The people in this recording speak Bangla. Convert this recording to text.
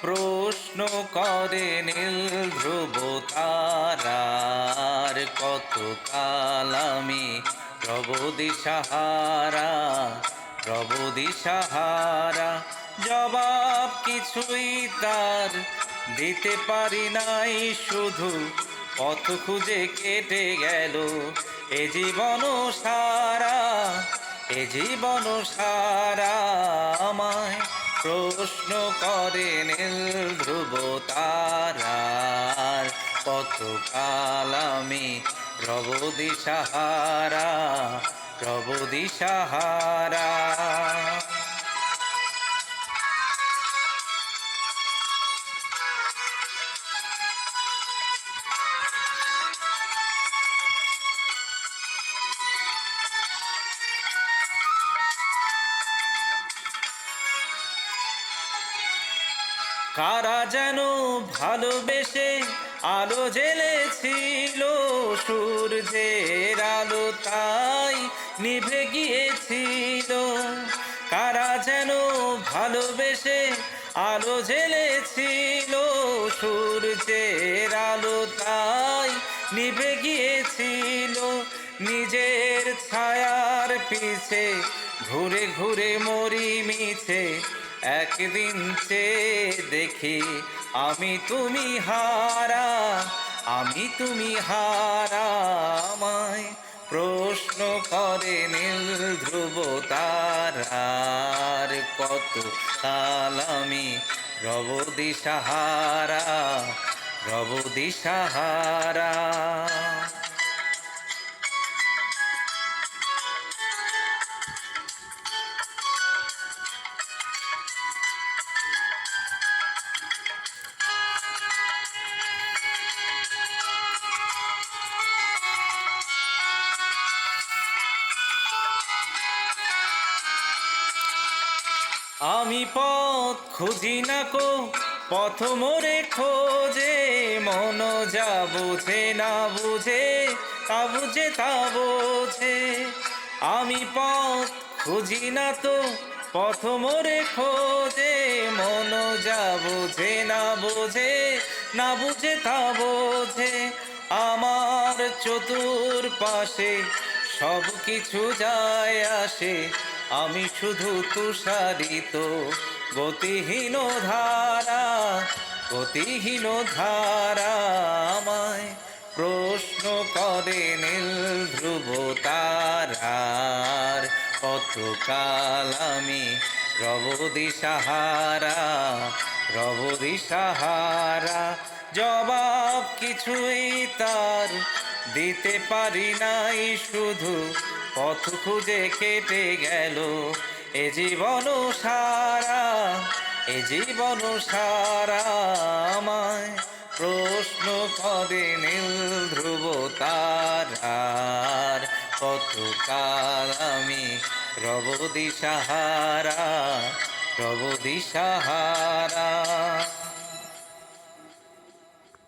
প্রশ্ন করে নীল ধ্রুব তারার, কতকাল আমি রব দিশাহারা, রব দিশাহারা। জবাব কিছুই তার দিতে পারি নাই, শুধু পথ খুঁজে কেটে গেল এ জীবন সারা, এ জীবন সারা। আমায় প্রশ্ন করে নীল ধ্রুব তারার, কতকাল আমি রব দিশাহারা, রব দিশাহারা। কারা যেন ভালোবেসে আলো জ্বেলেছিল, সূর্যের আলো তাই নিভে গিয়েছিল। কারা যেন ভালোবেসে আলো জ্বেলেছিল, সূর্যের আলো তাই নিভে গিয়েছিল। নিজের ছায়ার পিছে ঘুরে ঘুরে মরি মিছে, একদিন চেয়ে দেখি আমি তুমি হারা, আমি তুমি হারা। আমায় প্রশ্ন করে নীল ধ্রুব তারার, কত কাল আমি রব দিশাহারা, রব দিশাহারা। আমি পথ খুঁজি না কো, পথ মোরে খোঁজে, মন যা বুঝে না বুঝে, তা বুঝে তা বোঝে। আমি পথ খুঁজি না তো, পথ মোরে খোঁজে, মন যা বুঝে না বোঝে, না বুঝে তা বোঝে। আমার চতুর্পাশে সব কিছু যায় আসে, আমি শুধু তুষারিত গতিহীন ধারা, গতিহীন ধারা। আমায় প্রশ্ন করে নীল ধ্রুব তারার, কতকাল আমি রব দিশাহারা, রব দিশাহারা। জবাব কিছুই তার দিতে পারি নাই, শুধু পথ খুঁজে কেটে গেল এ জীবন সারা, এ জীবন সারা। আমায় প্রশ্ন করে নীল ধ্রুব তারার, কতকাল আমি রব দিশাহারা, রব দিশাহারা।